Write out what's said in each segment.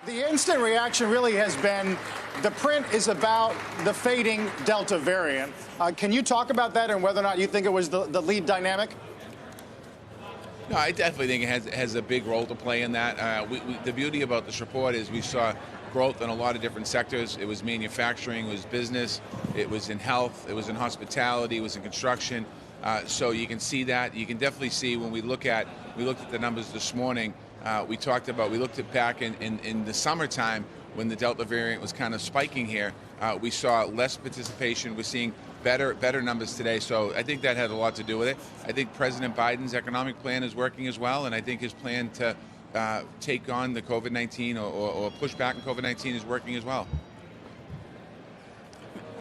The instant reaction really has been the print is about the fading Delta variant. Can you talk about that and whether or not you think it was the lead dynamic? No, I definitely think it has a big role to play in that. The beauty about this report is we saw growth in a lot of different sectors. It was manufacturing, it was business, it was in health, it was in hospitality, it was in construction. So you can see that. You can definitely see when we looked at the numbers this morning. We looked at back in the summertime when the Delta variant was kind of spiking here. We saw less participation. We're seeing better numbers today. So I think that had a lot to do with it. I think President Biden's economic plan is working as well, and I think his plan to take on the COVID-19 or push back on COVID-19 is working as well.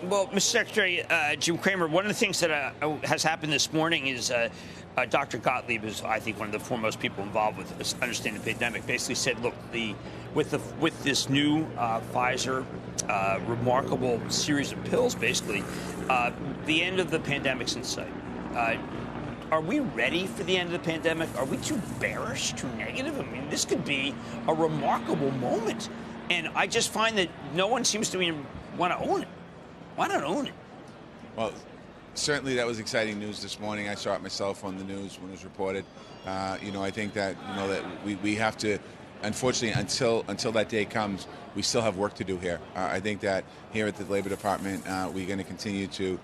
Well, Mr. Secretary, Jim Cramer, one of the things that has happened this morning is Dr. Gottlieb is, I think, one of the foremost people involved with this understanding the pandemic, basically said, look, with this new Pfizer remarkable series of pills, basically, the end of the pandemic's in sight. Are we ready for the end of the pandemic? Are we too bearish, too negative? I mean, this could be a remarkable moment. And I just find that no one seems to even want to own it. Why not own it? Well, certainly that was exciting news this morning. I saw it myself on the news when it was reported. I think that that we have to, unfortunately, until that day comes, we still have work to do here. I think that here at the Labor Department, we're going to continue to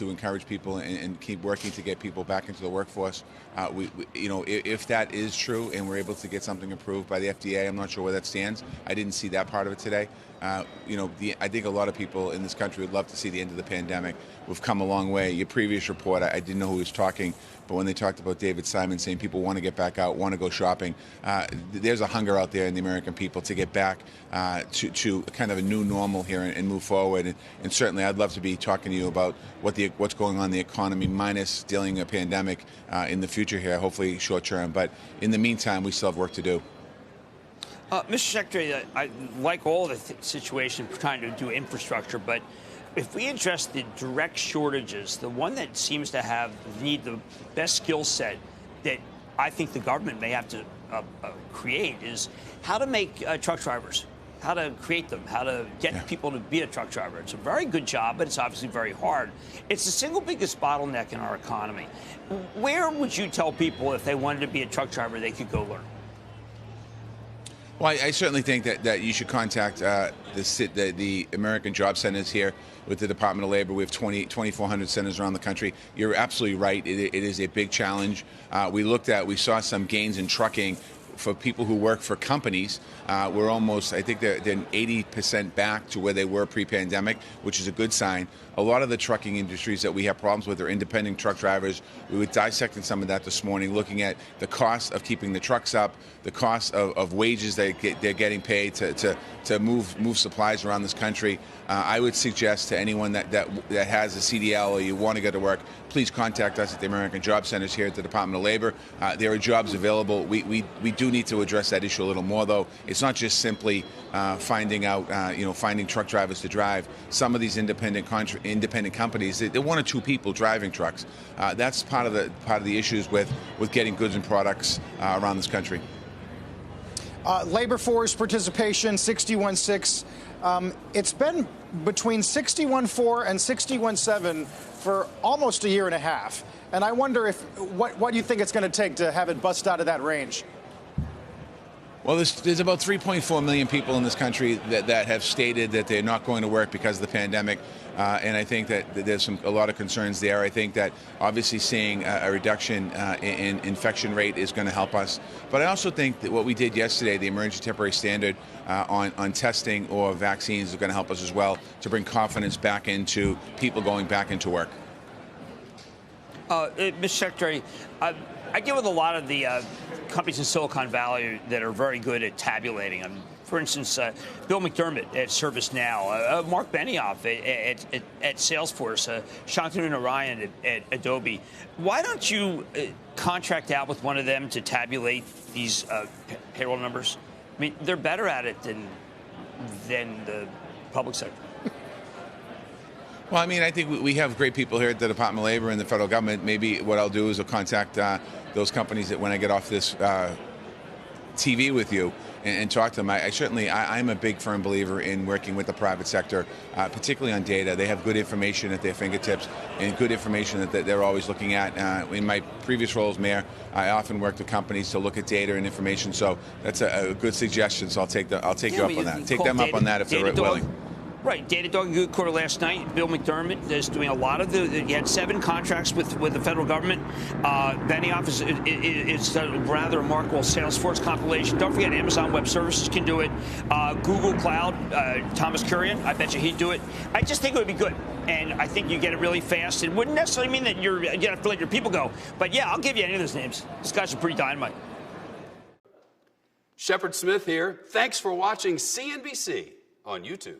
encourage people and keep working to get people back into the workforce. If that is true and we're able to get something approved by the FDA, I'm not sure where that stands. I didn't see that part of it today. I think a lot of people in this country would love to see the end of the pandemic. We've come a long way. Your previous report, I didn't know who was talking, but when they talked about David Simon saying people want to get back out, want to go shopping, there's a hunger out there in the American people to get back to kind of a new normal here and move forward. And certainly I'd love to be talking to you about what's going on in the economy, minus dealing with a pandemic in the future here, hopefully short term. But in the meantime, we still have work to do. Mr. Secretary, I like all the situation trying to do infrastructure, but if we address the direct shortages, the one that seems to need the best skill set that I think the government may have to create is how to make truck drivers, how to create them, how to get people to be a truck driver. It's a very good job, but it's obviously very hard. It's the single biggest bottleneck in our economy. Where would you tell people if they wanted to be a truck driver, they could go learn? Well, I certainly think that you should contact the American Job Centers here with the Department of Labor. We have 2,400 centers around the country. You're absolutely right. It is a big challenge. We saw some gains in trucking for people who work for companies. We're almost, I think they're 80% back to where they were pre-pandemic, which is a good sign. A lot of the trucking industries that we have problems with are independent truck drivers. We were dissecting some of that this morning, looking at the cost of keeping the trucks up, the cost of wages they're getting paid to move supplies around this country. I would suggest to anyone that has a CDL or you want to go to work, please contact us at the American Job Centers here at the Department of Labor. There are jobs available. We do need to address that issue a little more, though. It's not just simply finding truck drivers to drive. Some of these independent companies, they're one or two people driving trucks. That's part of the issues with getting goods and products around this country. Labor force participation, 61.6. It's been between 61.4 and 61.7 for almost a year and a half. And I wonder what you think it's going to take to have it bust out of that range. Well, there's about 3.4 million people in this country that have stated that they're not going to work because of the pandemic. And I think that there's a lot of concerns there. I think that obviously seeing a reduction in infection rate is going to help us. But I also think that what we did yesterday, the emergency temporary standard on testing or vaccines, is going to help us as well to bring confidence back into people going back into work. Mr. Secretary, I deal with a lot of the companies in Silicon Valley that are very good at tabulating. For instance, Bill McDermott at ServiceNow, Mark Benioff at Salesforce, Shantanu Narayan at Adobe. Why don't you contract out with one of them to tabulate these payroll numbers? I mean, they're better at it than the public sector. Well, I mean, I think we have great people here at the Department of Labor and the federal government. Maybe what I'll do is I'll contact those companies that when I get off this TV with you, and talk to them. I'm a big firm believer in working with the private sector, particularly on data. They have good information at their fingertips and good information that they're always looking at. In my previous role as mayor, I often worked with companies to look at data and information. So that's a good suggestion. So I'll take you up on that. Take them up on that if they're willing. Right, Datadog good quarter last night. Bill McDermott is doing a lot of he had 7 contracts with the federal government. Benioff is a rather remarkable Salesforce compilation. Don't forget, Amazon Web Services can do it. Google Cloud, Thomas Kurian, I bet you he'd do it. I just think it would be good. And I think you get it really fast. It wouldn't necessarily mean that you have to let your people go. But yeah, I'll give you any of those names. These guys are pretty dynamite. Shepard Smith here. Thanks for watching CNBC on YouTube.